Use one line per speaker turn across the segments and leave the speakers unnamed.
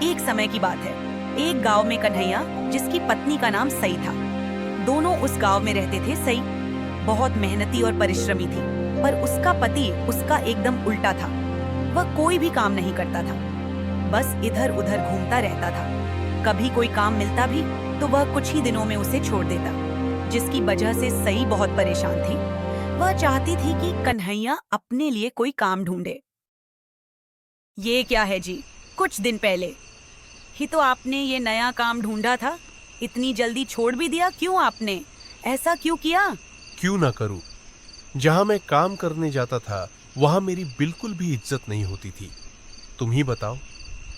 एक समय की बात है। एक गांव में कन्हैया, जिसकी पत्नी का नाम सई था, दोनों उस गांव में रहते थे। सई बहुत मेहनती और परिश्रमी थी, पर उसका पति उसका एकदम उल्टा था। वह कोई भी काम नहीं करता था, बस इधर उधर घूमता रहता था। कभी कोई काम मिलता भी तो वह कुछ ही दिनों में उसे छोड़ देता, जिसकी वजह से सई बहुत परेशान थी। वह चाहती थी कि कन्हैया अपने लिए कोई काम ढूंढे। ये क्या है जी, कुछ दिन पहले ही तो आपने ये नया काम ढूंढा था, इतनी जल्दी छोड़ भी दिया क्यों आपने? ऐसा क्यों किया?
क्यों ना करूं? जहां मैं काम करने जाता था वहां मेरी बिल्कुल भी इज्जत नहीं होती थी। तुम ही बताओ,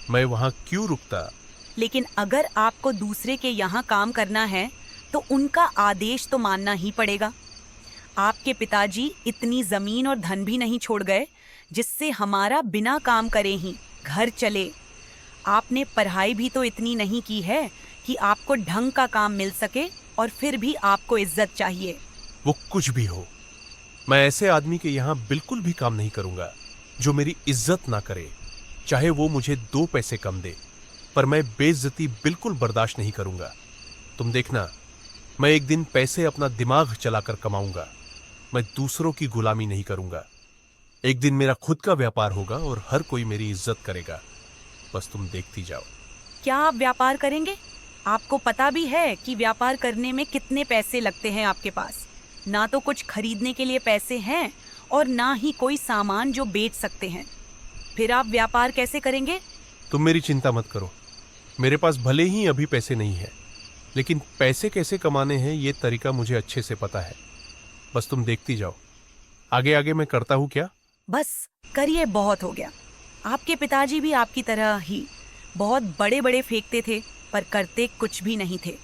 मैं वहां क्यों रुकता?
लेकिन अगर आपको दूसरे के यहाँ काम करना है तो उनका आदेश तो मानना ही पड़ेगा। आपके पिताजी इतनी जमीन और धन भी नहीं छोड़ गए जिससे हमारा बिना काम करे ही घर चले। आपने पढ़ाई भी तो इतनी नहीं की है कि आपको ढंग का काम मिल सके, और फिर भी आपको इज्जत चाहिए।
वो कुछ भी हो, मैं ऐसे आदमी के यहाँ बिल्कुल भी काम नहीं करूंगा जो मेरी इज्जत ना करे, चाहे वो मुझे 2 पैसे कम दे। पर मैं बेइज्जती बिल्कुल बर्दाश्त नहीं करूंगा। तुम देखना, मैं एक दिन पैसे अपना दिमाग चलाकर कमाऊंगा। मैं दूसरों की गुलामी नहीं करूंगा। एक दिन मेरा खुद का व्यापार होगा और हर कोई मेरी इज्जत करेगा। बस तुम देखती जाओ।
क्या आप व्यापार करेंगे? आपको पता भी है कि व्यापार करने में कितने पैसे लगते हैं आपके पास? ना तो कुछ खरीदने के लिए पैसे हैं और ना ही कोई सामान जो बेच सकते हैं। फिर आप व्यापार कैसे करेंगे?
तुम मेरी चिंता मत करो। मेरे पास भले ही अभी पैसे नहीं है, लेकिन पैसे कैसे कमाने हैं ये तरीका मुझे अच्छे से पता है। बस तुम देखती जाओ, आगे आगे मैं करता हूँ क्या।
बस करिए, बहुत हो गया। आपके पिताजी भी आपकी तरह ही बहुत बड़े बड़े फेंकते थे, पर करते कुछ भी नहीं थे।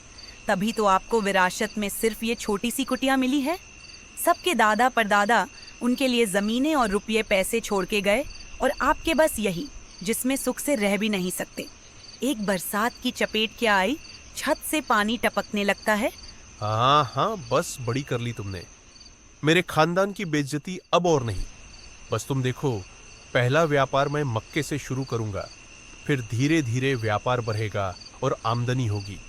तभी तो आपको विरासत में सिर्फ ये छोटी सी कुटिया मिली है। सबके दादा परदादा उनके लिए जमीनें और रुपये पैसे छोड़ के गए, और आपके बस यही, जिसमें सुख से रह भी नहीं सकते। एक बरसात की चपेट क्या आई, छत से पानी टपकने लगता है।
हाँ हाँ, बस बड़ी कर ली तुमने। मेरे खानदान की बेइज्जती अब और नहीं। बस तुम देखो, पहला व्यापार मैं मक्के से शुरू करूंगा, फिर धीरे धीरे व्यापार बढ़ेगा और आमदनी होगी।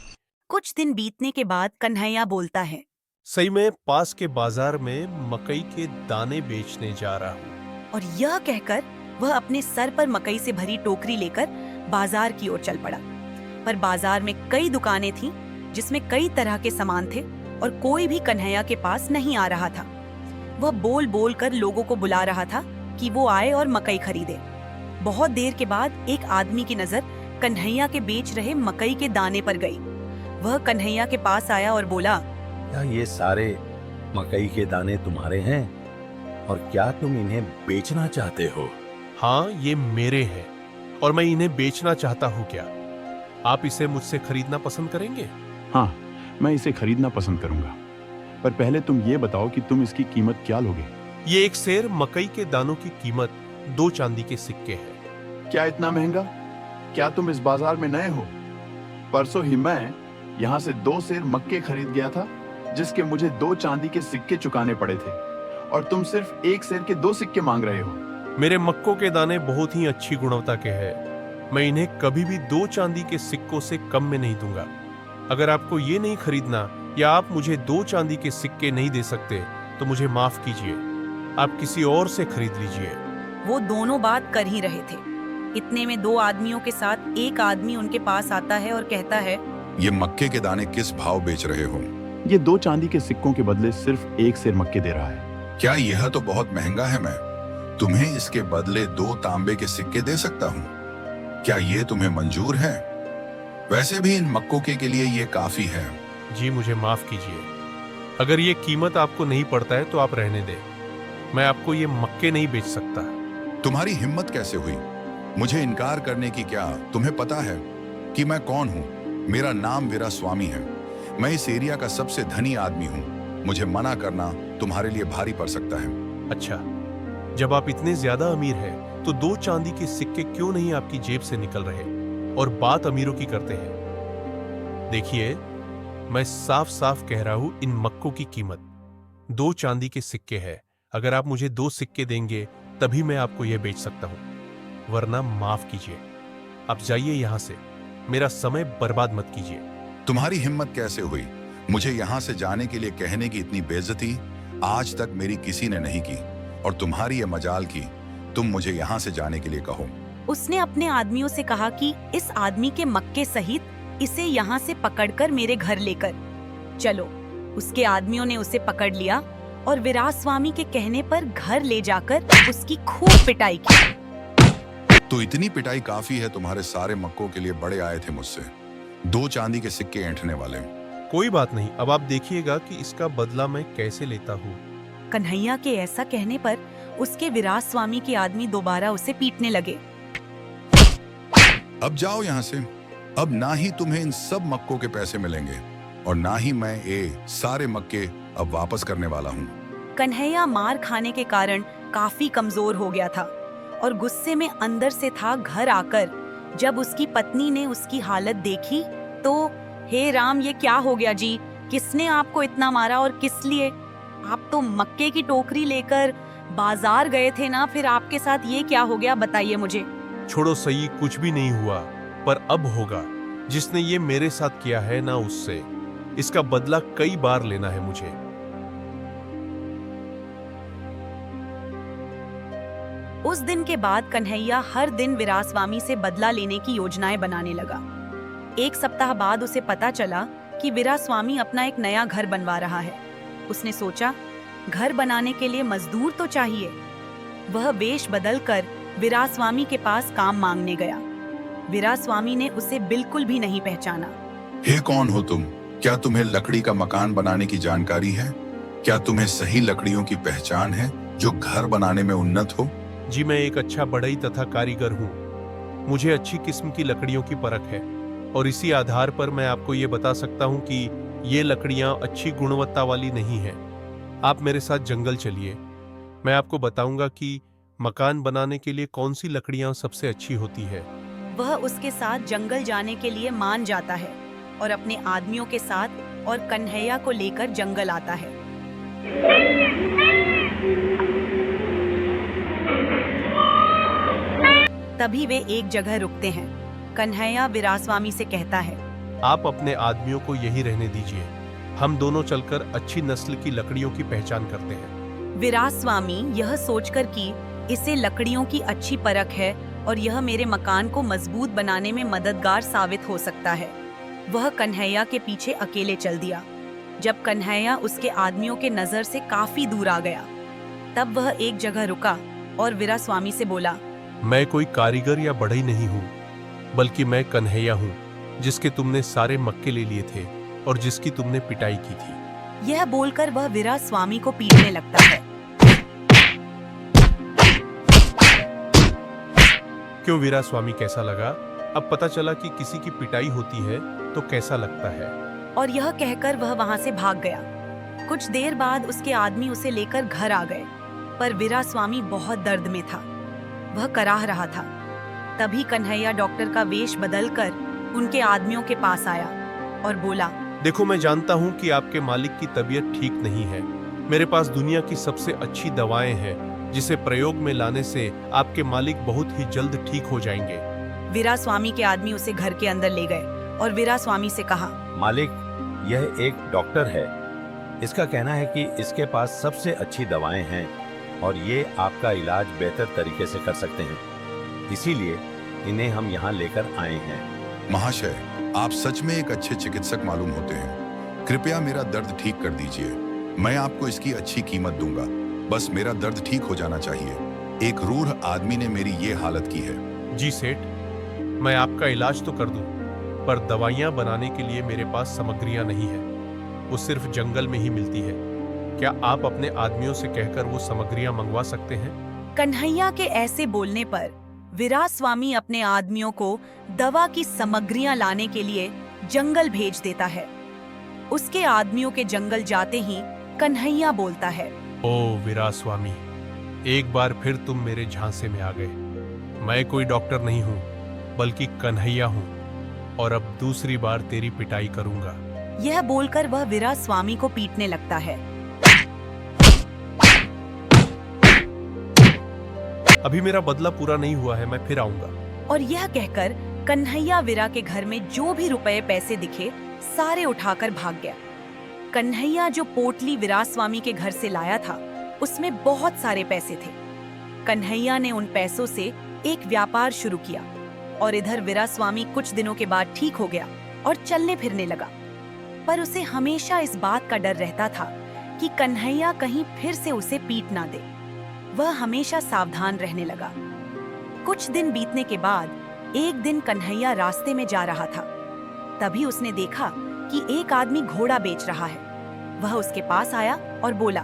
कुछ दिन बीतने के बाद कन्हैया बोलता है,
सही में पास के बाजार में मकई के दाने बेचने जा रहा हूँ।
और यह कहकर वह अपने सर पर मकई से भरी टोकरी लेकर बाजार की ओर चल पड़ा। पर बाजार में कई दुकानें थीं जिसमें कई तरह के सामान थे, और कोई भी कन्हैया के पास नहीं आ रहा था। वह बोल बोल कर लोगों को बुला रहा था कि वो आए और मकई खरीदे। बहुत देर के बाद एक आदमी की नजर कन्हैया के बेच रहे मकई के दाने पर गई। वह कन्हैया के पास आया और बोला,
क्या ये सारे मकई के दाने तुम्हारे हैं और क्या तुम इन्हें बेचना चाहते हो?
हाँ, ये मेरे हैं और मैं इन्हें बेचना चाहता हूँ। क्या आप इसे मुझसे खरीदना पसंद करेंगे?
हाँ, मैं इसे खरीदना पसंद करूंगा, पर पहले तुम ये बताओ कि तुम इसकी कीमत क्या लोगे?
ये एक सेर मकई के दानों की कीमत 2 चांदी के सिक्के है।
क्या इतना महंगा? क्या तुम इस बाजार में नए हो? परसों ही मैं यहाँ से 2 सेर मक्के खरीद गया था, जिसके मुझे 2 चांदी के सिक्के चुकाने पड़े थे, और तुम सिर्फ 1 सेर के 2 सिक्के मांग रहे हो।
मेरे मक्कों के दाने बहुत ही अच्छी गुणवत्ता के हैं। मैं इन्हें कभी भी 2 चांदी के सिक्कों से कम में नहीं दूंगा। अगर आपको ये नहीं खरीदना या आप मुझे 2 चांदी के सिक्के नहीं दे सकते तो मुझे माफ कीजिए, आप किसी और से खरीद लीजिए।
वो दोनों बात कर ही रहे थे। इतने में 2 आदमियों के साथ एक आदमी उनके पास आता है और कहता है,
ये मक्के के दाने किस भाव बेच रहे हो?
ये 2 चांदी के सिक्कों के बदले सिर्फ 1 सेर मक्के दे रहा है।
क्या यह तो बहुत महंगा है? मैं तुम्हें इसके बदले 2 तांबे के सिक्के दे सकता हूँ। क्या ये तुम्हें मंजूर है? वैसे भी इन मक्कों के लिए ये काफी है।
जी मुझे माफ कीजिए, अगर ये कीमत आपको नहीं पड़ता है तो आप रहने दें। मैं आपको ये मक्के नहीं बेच सकता।
तुम्हारी हिम्मत कैसे हुई मुझे इनकार करने की? क्या तुम्हें पता है कि मैं कौन हूँ? मेरा नाम वीरा स्वामी है। मैं इस एरिया का सबसे धनी आदमी हूँ। मुझे मना करना तुम्हारे लिए भारी पड़ सकता है।
अच्छा, जब आप इतने ज्यादा अमीर हैं तो 2 चांदी के सिक्के क्यों नहीं आपकी जेब से निकल रहे और बात अमीरों की करते हैं? देखिए, मैं साफ साफ कह रहा हूं, इन मक्कों की कीमत 2 चांदी के सिक्के है। अगर आप मुझे 2 सिक्के देंगे तभी मैं आपको यह बेच सकता हूं, वरना माफ कीजिए। आप जाइए यहाँ से, मेरा समय बर्बाद मत कीजिए।
तुम्हारी हिम्मत कैसे हुई मुझे यहाँ से जाने के लिए कहने की? इतनी बेइज्जती आज तक मेरी किसी ने नहीं की, और तुम्हारी ये मजाल की तुम मुझे यहाँ से जाने के लिए कहो।
उसने अपने आदमियों से कहा कि इस आदमी के मक्के सहित इसे यहाँ से पकड़कर मेरे घर लेकर चलो। उसके आदमियों ने उसे पकड़ लिया और विराट स्वामी के कहने पर घर ले जाकर उसकी खूब पिटाई की।
तो इतनी पिटाई काफी है, तुम्हारे सारे मक्कों के लिए बड़े आए थे मुझसे 2 चांदी के सिक्के ऐंठने वाले।
कोई बात नहीं, अब आप देखिएगा कि इसका बदला मैं कैसे लेता हूँ।
कन्हैया के ऐसा कहने पर उसके विराट स्वामी के आदमी दोबारा उसे पीटने लगे।
अब जाओ यहाँ से, अब ना ही तुम्हें इन सब मक्कों के पैसे मिलेंगे और ना ही मैं ये सारे मक्के अब वापस करने वाला हूँ।
कन्हैया मार खाने के कारण काफी कमजोर हो गया था और गुस्से में अंदर से था। घर आकर जब उसकी पत्नी ने उसकी हालत देखी तो हे राम, ये क्या हो गया जी? किसने आपको इतना मारा और किस लिए? आप तो मक्के की टोकरी लेकर बाजार गए थे ना, फिर आपके साथ ये क्या हो गया, बताइए मुझे।
छोड़ो सही, कुछ भी नहीं हुआ, पर अब होगा। जिसने ये मेरे साथ किया है ना, उससे इसका बदला कई बार लेना है मुझे।
उस दिन के बाद कन्हैया हर दिन विराट स्वामी से बदला लेने की योजनाएं बनाने लगा। 1 सप्ताह बाद उसे पता चला कि विराट स्वामी अपना एक नया घर बनवा रहा है। उसने सोचा, घर बनाने के लिए मजदूर तो चाहिए। वह वेश बदलकर विराट स्वामी के पास काम मांगने गया। विराट स्वामी ने उसे बिल्कुल भी नहीं पहचाना।
हे, कौन हो तुम? क्या तुम्हें लकड़ी का मकान बनाने की जानकारी है? क्या तुम्हें सही लकड़ियों की पहचान है जो घर बनाने में उन्नत हो?
जी, मैं एक अच्छा बढ़ई तथा कारीगर हूँ। मुझे अच्छी किस्म की लकड़ियों की परख है और इसी आधार पर मैं आपको ये बता सकता हूँ कि ये लकड़ियाँ अच्छी गुणवत्ता वाली नहीं हैं। आप मेरे साथ जंगल चलिए, मैं आपको बताऊंगा कि मकान बनाने के लिए कौन सी लकड़ियाँ सबसे अच्छी होती है।
वह उसके साथ जंगल जाने के लिए मान जाता है और अपने आदमियों के साथ और कन्हैया को लेकर जंगल आता है। तभी वे एक जगह रुकते हैं। कन्हैया विराट स्वामी से कहता है,
आप अपने आदमियों को यही रहने दीजिए, हम दोनों चलकर अच्छी नस्ल की लकड़ियों की पहचान करते हैं।
विराट स्वामी यह सोचकर कि इसे लकड़ियों की अच्छी परख है और यह मेरे मकान को मजबूत बनाने में मददगार साबित हो सकता है, वह कन्हैया के पीछे अकेले चल दिया। जब कन्हैया उसके आदमियों के नजर से काफी दूर आ गया, तब वह एक जगह रुका और विराट स्वामी से बोला,
मैं कोई कारीगर या बढ़ई नहीं हूँ, बल्कि मैं कन्हैया हूँ, जिसके तुमने सारे मक्के ले लिए थे और जिसकी तुमने पिटाई की थी।
यह बोलकर वह विराट स्वामी को पीटने लगता है।
क्यों विराट स्वामी, कैसा लगा? अब पता चला कि किसी की पिटाई होती है तो कैसा लगता है।
और यह कहकर वह वहां से भाग गया। कुछ देर बाद उसके आदमी उसे लेकर घर आ गए, पर विराट स्वामी बहुत दर्द में था। वह कराह रहा था। तभी कन्हैया डॉक्टर का वेश बदलकर उनके आदमियों के पास आया और बोला,
देखो, मैं जानता हूँ कि आपके मालिक की तबीयत ठीक नहीं है। मेरे पास दुनिया की सबसे अच्छी दवाएं हैं, जिसे प्रयोग में लाने से आपके मालिक बहुत ही जल्द ठीक हो जाएंगे।
विराट स्वामी के आदमी उसे घर के अंदर ले गए और विराट स्वामी से कहा,
मालिक, यह एक डॉक्टर है। इसका कहना है कि इसके पास सबसे अच्छी दवाएं हैं और ये आपका इलाज बेहतर तरीके से कर सकते हैं, इसीलिए इन्हें हम यहाँ लेकर आए हैं।
महाशय, आप सच में एक अच्छे चिकित्सक मालूम होते हैं। कृपया मेरा दर्द ठीक कर दीजिए। मैं आपको इसकी अच्छी कीमत दूंगा। बस मेरा दर्द ठीक हो जाना चाहिए। एक रूढ़ आदमी ने मेरी ये हालत की है।
जी सेठ, मैं आपका इलाज तो कर दूं, पर दवाइयां बनाने के लिए मेरे पास सामग्रियां नहीं है। वो सिर्फ जंगल में ही मिलती है। क्या आप अपने आदमियों से कहकर वो सामग्रियां मंगवा सकते हैं?
कन्हैया के ऐसे बोलने पर विराट स्वामी अपने आदमियों को दवा की सामग्रियां लाने के लिए जंगल भेज देता है। उसके आदमियों के जंगल जाते ही कन्हैया बोलता है,
ओ विराट स्वामी, एक बार फिर तुम मेरे झांसे में आ गए। मैं कोई डॉक्टर नहीं हूँ, बल्कि कन्हैया हूँ, और अब दूसरी बार तेरी पिटाई करूंगा।
यह बोलकर वह विराट स्वामी को पीटने लगता है।
अभी मेरा बदला पूरा नहीं हुआ है, मैं फिर आऊंगा।
और यह कहकर कन्हैया वीरा के घर में जो भी रुपए पैसे दिखे सारे उठाकर भाग गया। कन्हैया जो पोटली वीरास्वामी के घर से लाया था उसमें बहुत सारे पैसे थे। कन्हैया ने उन पैसों से एक व्यापार शुरू किया और इधर वीरास्वामी कुछ दिनों के बाद ठीक हो गया और चलने फिरने लगा। पर उसे हमेशा इस बात का डर रहता था कि कन्हैया कहीं फिर से उसे पीट ना दे। वह हमेशा सावधान रहने लगा। कुछ दिन बीतने के बाद एक दिन कन्हैया रास्ते में जा रहा था। तभी उसने देखा कि एक आदमी घोड़ा बेच रहा है। वह उसके पास आया और बोला,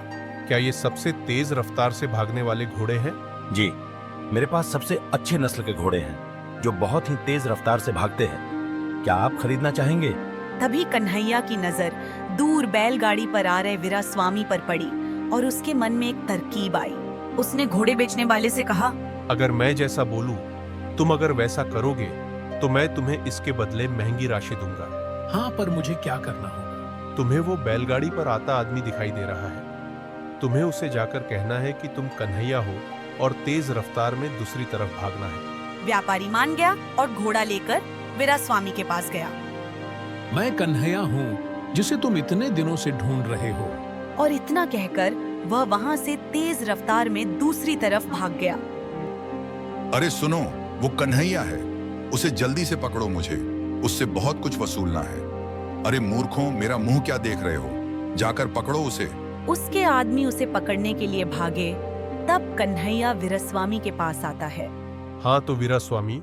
क्या ये सबसे तेज रफ्तार से भागने वाले घोड़े हैं?
जी, मेरे पास सबसे अच्छे नस्ल के घोड़े हैं जो बहुत ही तेज रफ्तार से भागते हैं। क्या आप खरीदना चाहेंगे?
तभी कन्हैया की नजर दूर बैलगाड़ी पर आ रहे वीरास्वामी पर पड़ी और उसके मन में एक तरकीब आई। उसने घोड़े बेचने वाले से कहा,
अगर मैं जैसा बोलूं, तुम अगर वैसा करोगे तो मैं तुम्हें इसके बदले महंगी राशि दूंगा।
हाँ, पर मुझे क्या करना होगा?
तुम्हें वो बैलगाड़ी पर आता आदमी दिखाई दे रहा है। तुम्हें उसे जाकर कहना है कि तुम कन्हैया हो और तेज रफ्तार में दूसरी तरफ भागना है।
व्यापारी मान गया और घोड़ा लेकर वीरास्वामी के पास गया।
मैं कन्हैया हूँ जिसे तुम इतने दिनों से ढूंढ रहे हो।
और इतना कहकर वह वहां से तेज रफ्तार में दूसरी तरफ भाग गया।
अरे सुनो, वो कन्हैया है, उसे जल्दी से पकड़ो, मुझे उससे बहुत कुछ वसूलना है। अरे मूर्खों, मेरा मुंह क्या देख रहे हो? जाकर पकड़ो उसे।
उसके आदमी उसे पकड़ने के लिए भागे। तब कन्हैया वीरास्वामी के पास आता है।
हाँ तो वीरास्वामी,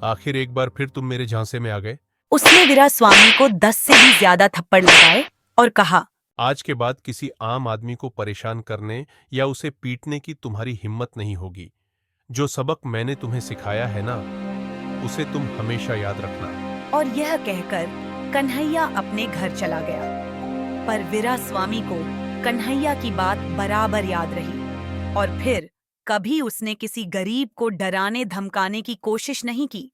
आखिर एक बार फिर तुम मेरे झांसे में आ गए।
उसने वीरास्वामी को 10 से भी ज्यादा थप्पड़ लगाए और कहा,
आज के बाद किसी आम आदमी को परेशान करने या उसे पीटने की तुम्हारी हिम्मत नहीं होगी। जो सबक मैंने तुम्हें सिखाया है ना, उसे तुम हमेशा याद रखना।
और यह कहकर कन्हैया अपने घर चला गया। पर वीरास्वामी को कन्हैया की बात बराबर याद रही और फिर कभी उसने किसी गरीब को डराने धमकाने की कोशिश नहीं की।